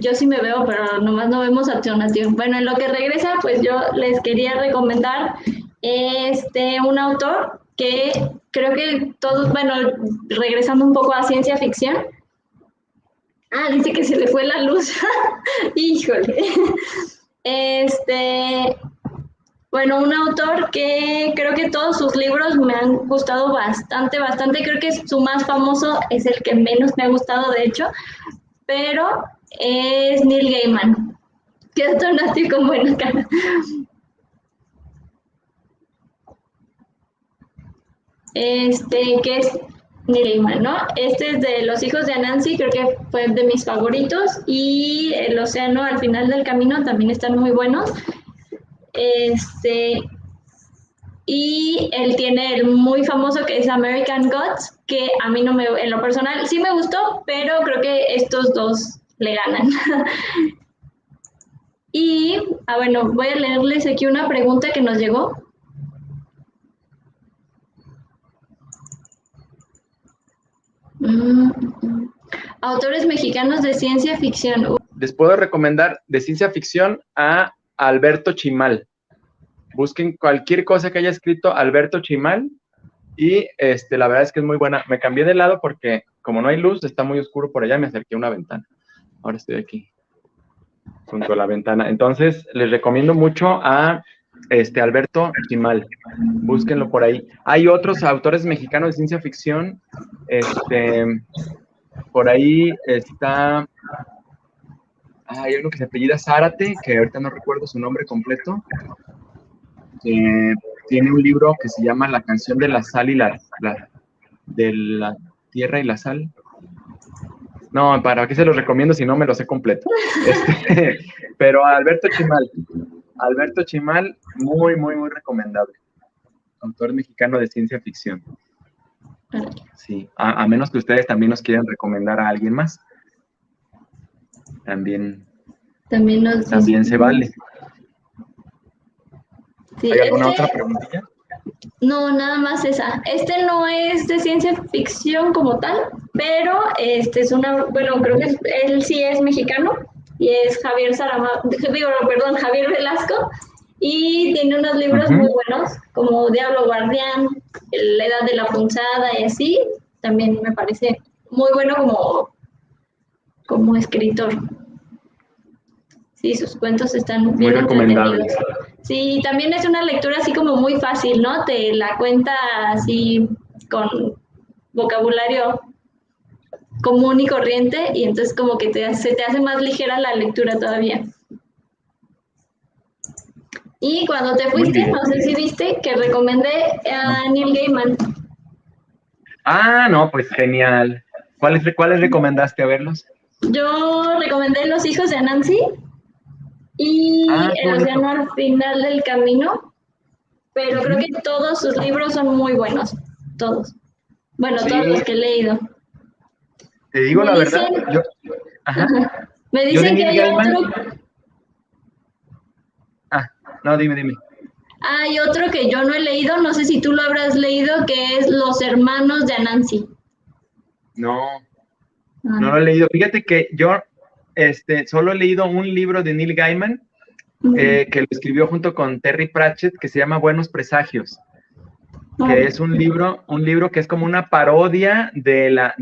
Yo sí me veo, pero nomás no vemos a Tonatiuh. Bueno, en lo que regresa, pues yo les quería recomendar un autor que creo que todos, bueno, regresando un poco a ciencia ficción. Ah, dice que se le fue la luz. Híjole. Bueno, un autor que creo que todos sus libros me han gustado bastante. Creo que su más famoso es el que menos me ha gustado, de hecho, pero es Neil Gaiman. ¿Qué Tonatiuh con buena cara? Que es Neil Gaiman, ¿no? Este es de Los hijos de Anansi, creo que fue de mis favoritos, y El océano al final del camino también están muy buenos. Y él tiene el muy famoso que es American Gods, que a mí no me, en lo personal sí me gustó, pero creo que estos dos le ganan. Y, bueno, voy a leerles aquí una pregunta que nos llegó. Autores mexicanos de ciencia ficción. Les puedo recomendar de ciencia ficción a Alberto Chimal. busquen cualquier cosa que haya escrito Alberto Chimal y la verdad es que es muy buena. Me cambié de lado porque como no hay luz, está muy oscuro por allá, me acerqué a una ventana. Ahora estoy aquí, junto a la ventana. Entonces, les recomiendo mucho a Alberto Chimal. Búsquenlo por ahí. Hay otros autores mexicanos de ciencia ficción. Por ahí está... hay uno que se apellida Zárate, que ahorita no recuerdo su nombre completo. Tiene un libro que se llama La canción de la sal y de la tierra y la sal. No, ¿para qué se los recomiendo si no me lo sé completo? Pero Alberto Chimal, muy, muy, muy recomendable. Autor mexicano de ciencia ficción. Sí, a menos que ustedes también nos quieran recomendar a alguien más. También se vale. Sí, ¿Hay alguna otra preguntilla? No, nada más esa. No es de ciencia ficción como tal, pero es bueno, creo que él sí es mexicano y es Javier Velasco, y tiene unos libros muy buenos, como Diablo Guardián, La Edad de la Punzada y así. También me parece muy bueno como escritor. Sí, sus cuentos están bien entretenidos. Sí, también es una lectura así como muy fácil, ¿no? Te la cuenta así con vocabulario común y corriente, y entonces como que se te hace más ligera la lectura todavía. Y cuando te fuiste, no sé si viste que recomendé a Neil Gaiman. Ah, no, pues genial. ¿Cuáles recomendaste a verlos? Yo recomendé Los hijos de Anansi y El océano al final del camino, pero creo que todos sus libros son muy buenos, todos. Bueno, sí. Todos los que he leído. Te digo la verdad, me dicen que hay Gaiman... otro... no, dime. Hay otro que yo no he leído, no sé si tú lo habrás leído, que es Los hermanos de Anansi. No lo he leído. Fíjate que yo solo he leído un libro de Neil Gaiman, que lo escribió junto con Terry Pratchett, que se llama Buenos Presagios, que es un libro que es como una parodia de la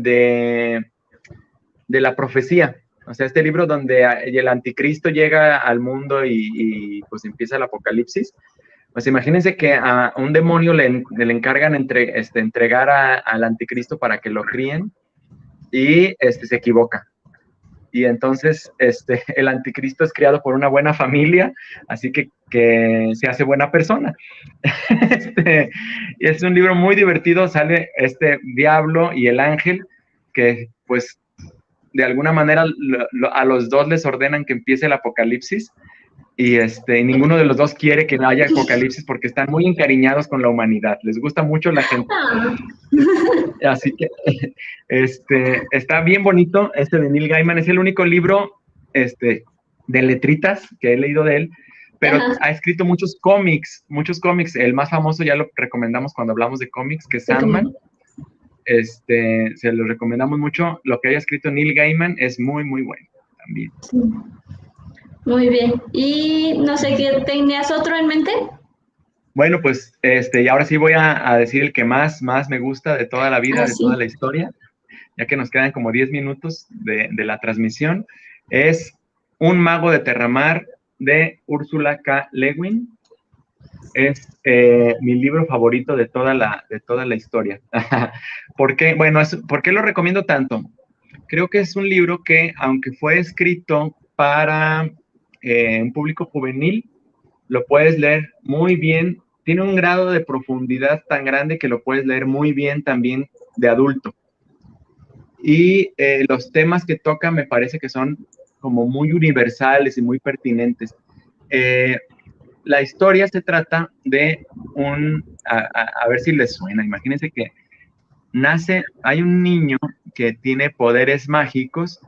profecía. O sea, este libro donde el anticristo llega al mundo y pues empieza el apocalipsis. Pues imagínense que a un demonio le encargan entregar al anticristo para que lo críen, y se equivoca. Y entonces el anticristo es criado por una buena familia, así que se hace buena persona. Y es un libro muy divertido, sale este diablo y el ángel, que pues de alguna manera a los dos les ordenan que empiece el apocalipsis, y ninguno de los dos quiere que haya apocalipsis porque están muy encariñados con la humanidad, les gusta mucho la gente. Así que está bien bonito de Neil Gaiman. Es el único libro de letritas que he leído de él, pero ha escrito muchos cómics. El más famoso ya lo recomendamos cuando hablamos de cómics, que es Sandman. Se lo recomendamos mucho. Lo que haya escrito Neil Gaiman es muy, muy bueno también. Sí. Muy bien. Y no sé, ¿tenías otro en mente? Bueno, pues y ahora sí voy a decir el que más me gusta de toda la vida, de toda la historia, ya que nos quedan como 10 minutos de la transmisión. Es Un mago de Terramar, de Úrsula K. Le Guin. Es mi libro favorito de toda la historia. ¿Por qué? Bueno, ¿por qué lo recomiendo tanto? Creo que es un libro que, aunque fue escrito para un público juvenil, lo puedes leer muy bien. Tiene un grado de profundidad tan grande que lo puedes leer muy bien también de adulto. Y los temas que toca me parece que son como muy universales y muy pertinentes. La historia se trata de a ver si les suena, imagínense que hay un niño que tiene poderes mágicos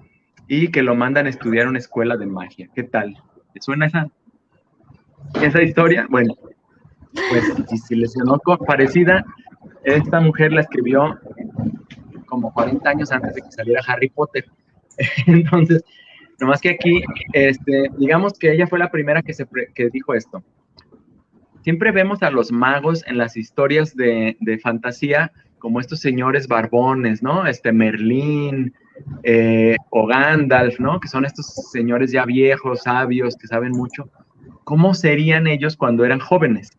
y que lo mandan a estudiar a una escuela de magia. ¿Qué tal? ¿Te suena esa historia? Bueno, pues si les sonó parecida, esta mujer la escribió como 40 años antes de que saliera Harry Potter. Entonces, nomás que aquí, digamos que ella fue la primera que dijo esto. siempre vemos a los magos en las historias de fantasía como estos señores barbones, ¿no? Merlín o Gandalf, ¿no? Que son estos señores ya viejos, sabios, que saben mucho. ¿Cómo serían ellos cuando eran jóvenes?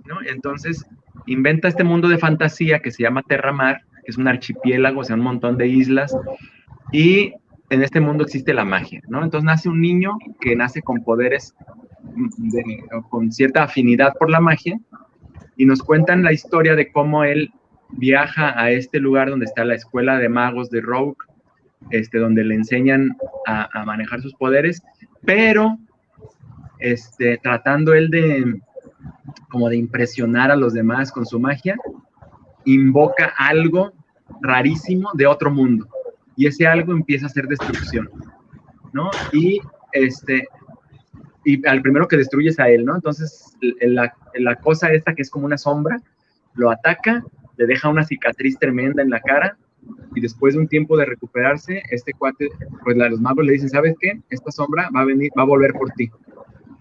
¿No? Entonces, inventa este mundo de fantasía que se llama Terramar, que es un archipiélago, o sea, un montón de islas, y en este mundo existe la magia, ¿no? Entonces nace un niño que nace con poderes, con cierta afinidad por la magia, y nos cuentan la historia de cómo él viaja a este lugar donde está la escuela de magos de Rogue, donde le enseñan a manejar sus poderes, pero tratando él de impresionar a los demás con su magia, invoca algo rarísimo de otro mundo, y ese algo empieza a hacer destrucción, ¿no? Y al primero que destruye es a él, ¿no? Entonces la cosa esta que es como una sombra, lo ataca, le deja una cicatriz tremenda en la cara, y después de un tiempo de recuperarse, este cuate, pues los magos le dicen, ¿sabes qué? Esta sombra va a volver por ti.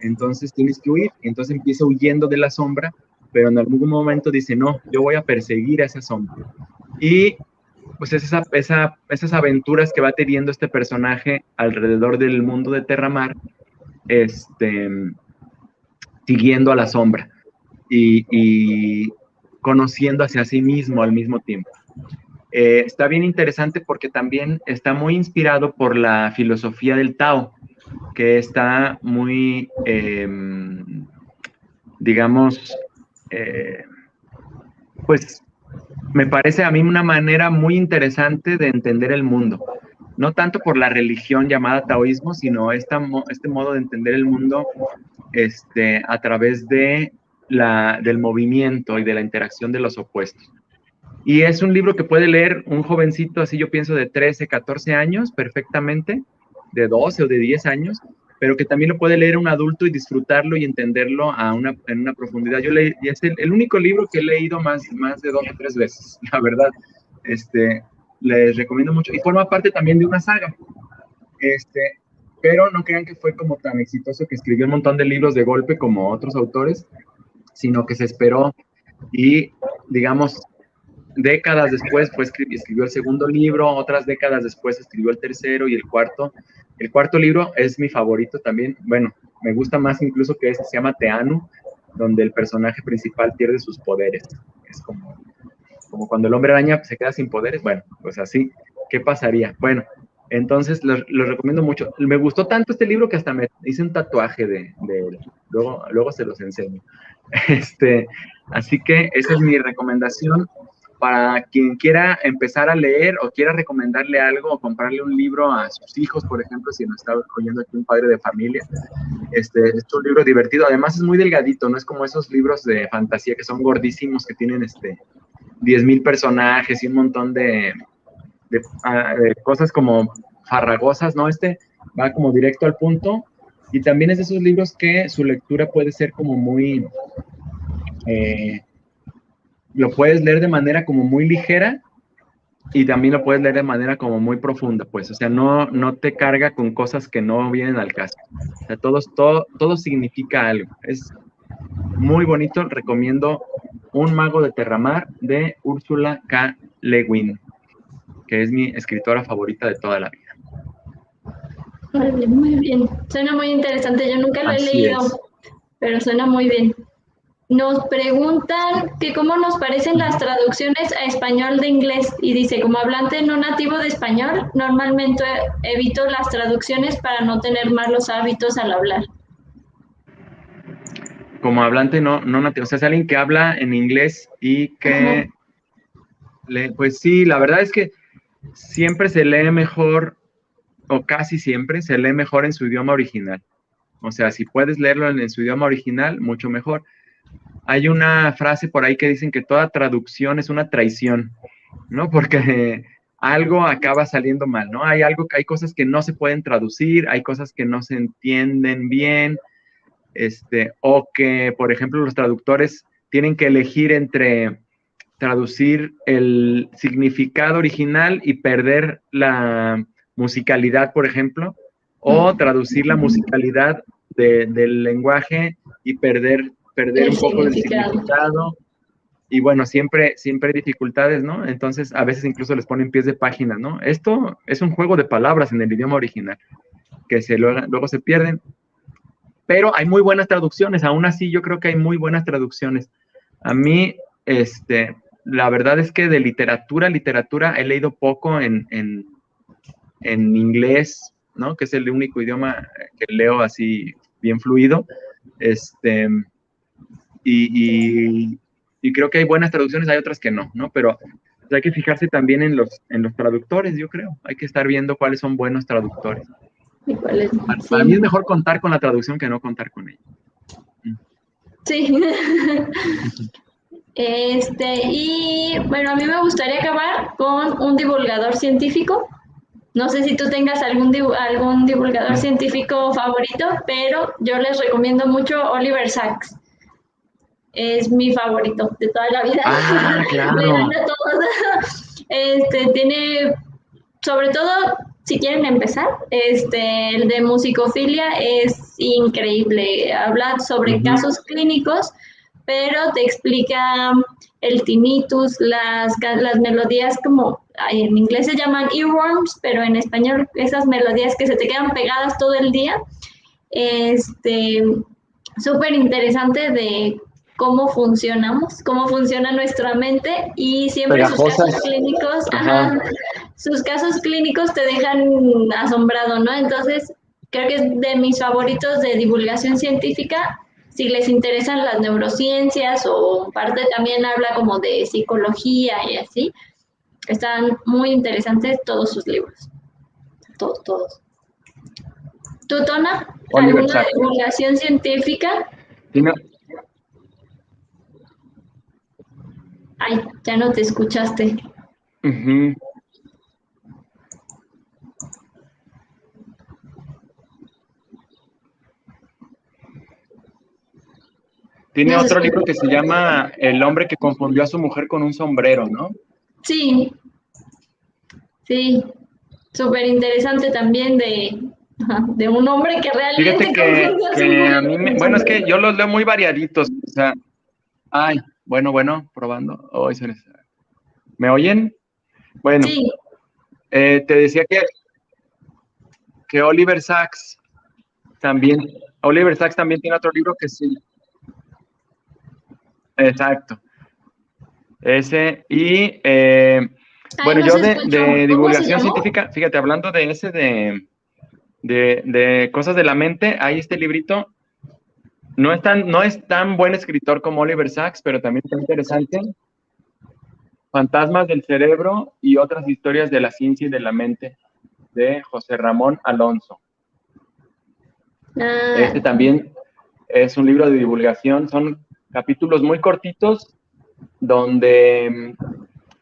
Entonces tienes que huir. Y entonces empieza huyendo de la sombra, pero en algún momento dice, no, yo voy a perseguir a esa sombra. Y pues es esas aventuras que va teniendo este personaje alrededor del mundo de Terramar, siguiendo a la sombra y conociendo hacia sí mismo al mismo tiempo. Está bien interesante porque también está muy inspirado por la filosofía del Tao, que está muy, digamos, pues me parece a mí una manera muy interesante de entender el mundo. No tanto por la religión llamada taoísmo, sino este modo de entender el mundo a través del movimiento y de la interacción de los opuestos. Y es un libro que puede leer un jovencito, así yo pienso, de 13, 14 años perfectamente, de 12 o de 10 años, pero que también lo puede leer un adulto y disfrutarlo y entenderlo en una profundidad. Yo leí, y es el único libro que he leído más de 2 o 3 veces, la verdad. Les recomiendo mucho. Y forma parte también de una saga. Pero no crean que fue como tan exitoso que escribió un montón de libros de golpe como otros autores, sino que se esperó y, digamos, décadas después escribió el segundo libro, otras décadas después escribió el tercero y el cuarto. El cuarto libro es mi favorito también. Bueno, me gusta más incluso que se llama Te Anu, donde el personaje principal pierde sus poderes. Es como cuando el hombre araña se queda sin poderes. Bueno, pues así, ¿qué pasaría? Bueno, entonces lo recomiendo mucho. Me gustó tanto este libro que hasta me hice un tatuaje de él. Luego se los enseño. Así que esa es mi recomendación para quien quiera empezar a leer o quiera recomendarle algo o comprarle un libro a sus hijos, por ejemplo, si nos está oyendo aquí un padre de familia. Es un libro divertido. Además es muy delgadito, no es como esos libros de fantasía que son gordísimos, que tienen 10,000 personajes y un montón de cosas como farragosas, ¿no? Va como directo al punto, y también es de esos libros que su lectura puede ser como muy... lo puedes leer de manera como muy ligera y también lo puedes leer de manera como muy profunda, pues, o sea, no te carga con cosas que no vienen al caso. O sea, todo significa algo. Es muy bonito. Recomiendo Un mago de Terramar de Úrsula K. Le Guin, que es mi escritora favorita de toda la vida. Muy bien, suena muy interesante. Yo nunca lo he leído, pero suena muy bien. Nos preguntan que cómo nos parecen las traducciones a español de inglés, y dice, como hablante no nativo de español, normalmente evito las traducciones para no tener malos hábitos al hablar. Como hablante no nativo, o sea, es alguien que habla en inglés y que, pues sí, la verdad es que siempre se lee mejor, o casi siempre se lee mejor en su idioma original. O sea, si puedes leerlo en su idioma original, mucho mejor. Hay una frase por ahí que dicen que toda traducción es una traición, ¿no? Porque algo acaba saliendo mal, ¿no? Hay cosas que no se pueden traducir, hay cosas que no se entienden bien, o que, por ejemplo, los traductores tienen que elegir entre traducir el significado original y perder la musicalidad, por ejemplo, o traducir la musicalidad del lenguaje y perder perder El un poco del significado. significado. Y bueno, siempre hay dificultades, ¿no? Entonces, a veces incluso les ponen pies de página, ¿no? Esto es un juego de palabras en el idioma original, que luego se pierden. Pero hay muy buenas traducciones, aún así yo creo que hay muy buenas traducciones. A mí, la verdad es que de literatura he leído poco en inglés, ¿no? Que es el único idioma que leo así bien fluido. Y creo que hay buenas traducciones, hay otras que no, ¿no? Pero hay que fijarse también en los traductores, yo creo. Hay que estar viendo cuáles son buenos traductores. ¿Y cuál es? Para mí es mejor contar con la traducción que no contar con ella. Sí. Y bueno, a mí me gustaría acabar con un divulgador científico. No sé si tú tengas algún divulgador científico favorito, pero yo les recomiendo mucho Oliver Sacks. Es mi favorito de toda la vida. Ah, claro. Le gana a todos. Tiene, sobre todo, si quieren empezar, el de musicofilia es increíble. Habla sobre casos clínicos, pero te explica el tinnitus, las melodías como en inglés se llaman earworms, pero en español esas melodías que se te quedan pegadas todo el día. Súper interesante de cómo funcionamos, cómo funciona nuestra mente y siempre Pegajosas. Sus casos clínicos te dejan asombrado, ¿no? Entonces, creo que es de mis favoritos de divulgación científica. Si les interesan las neurociencias o parte también habla como de psicología y así, están muy interesantes todos sus libros. Todos. ¿Tú, Tona? ¿Alguna divulgación científica? Sí, no. Ay, ya no te escuchaste. Tiene otro libro que se llama El hombre que confundió a su mujer con un sombrero, ¿no? Sí, súper interesante también de un hombre que realmente Fíjate que a mí, bueno, es que yo los leo muy variaditos, o sea, bueno, probando. ¿Me oyen? Bueno, sí. Te decía que Oliver Sacks también tiene otro libro que sí. Exacto. Ese, y bueno, yo de divulgación científica, fíjate, hablando de ese de cosas de la mente, hay este librito, no es tan buen escritor como Oliver Sacks, pero también está interesante. Fantasmas del cerebro y otras historias de la ciencia y de la mente, de José Ramón Alonso. Este también es un libro de divulgación, son capítulos muy cortitos donde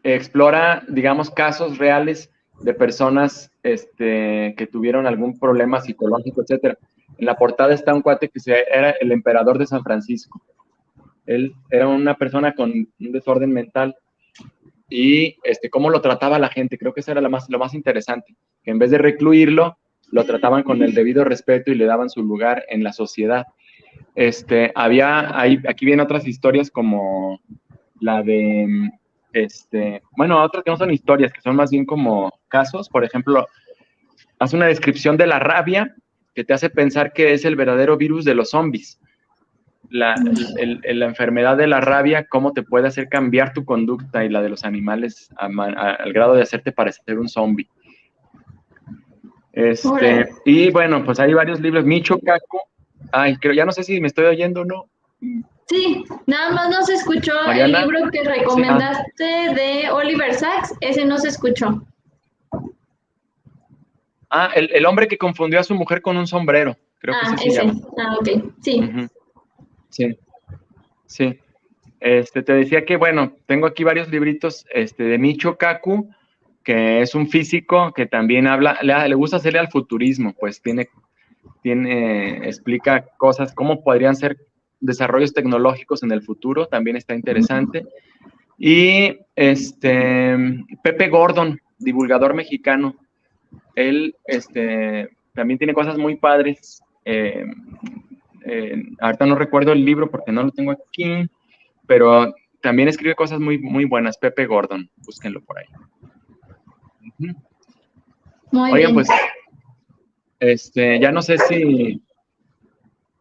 explora, digamos, casos reales de personas que tuvieron algún problema psicológico, etcétera. En la portada está un cuate que era el emperador de San Francisco. Él era una persona con un desorden mental y cómo lo trataba la gente. Creo que eso era lo más interesante, que en vez de recluirlo, lo trataban con el debido respeto y le daban su lugar en la sociedad. Aquí vienen otras historias como la de, bueno, otras que no son historias, que son más bien como casos. Por ejemplo, hace una descripción de la rabia que te hace pensar que es el verdadero virus de los zombies. La enfermedad de la rabia, cómo te puede hacer cambiar tu conducta y la de los animales al grado de hacerte parecer un zombie. Y bueno, pues hay varios libros. Michio Kaku. Ya no sé si me estoy oyendo o no. Sí, nada más no se escuchó. Mariana, el libro que recomendaste de Oliver Sacks, ese no se escuchó. El hombre que confundió a su mujer con un sombrero. Creo que ese se llama. Ok, sí. Sí. Te decía que, bueno, tengo aquí varios libritos de Michio Kaku, que es un físico que también le gusta hacerle al futurismo, pues explica cosas, cómo podrían ser desarrollos tecnológicos en el futuro, también está interesante. Y Pepe Gordon, divulgador mexicano, él también tiene cosas muy padres. ahorita no recuerdo el libro porque no lo tengo aquí, pero también escribe cosas muy, muy buenas. Pepe Gordon, búsquenlo por ahí. Muy Oigan, bien. pues, ya no sé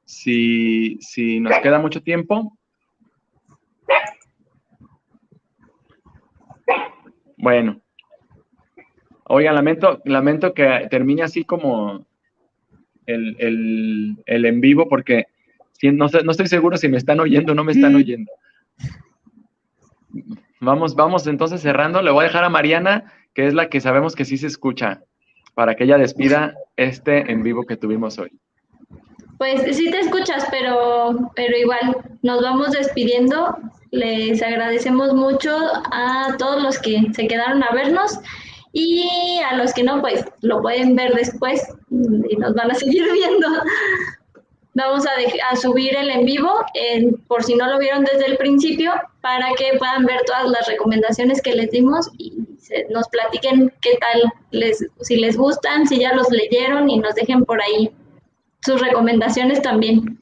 si nos queda mucho tiempo. Bueno. Oigan, lamento que termine así como el en vivo, porque no estoy seguro si me están oyendo o no me están oyendo. Vamos entonces cerrando. Le voy a dejar a Mariana, que es la que sabemos que sí se escucha, para que ella despida este en vivo que tuvimos hoy. Pues sí te escuchas, pero igual nos vamos despidiendo. Les agradecemos mucho a todos los que se quedaron a vernos y a los que no, pues lo pueden ver después y nos van a seguir viendo. Vamos a subir el en vivo, por si no lo vieron desde el principio, para que puedan ver todas las recomendaciones que les dimos y nos platiquen qué tal, si les gustan, si ya los leyeron y nos dejen por ahí sus recomendaciones también.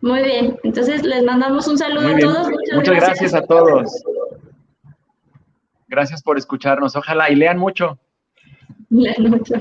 Muy bien, entonces les mandamos un saludo a todos. Muchas gracias a todos. Gracias por escucharnos. Ojalá y lean mucho. Lean mucho.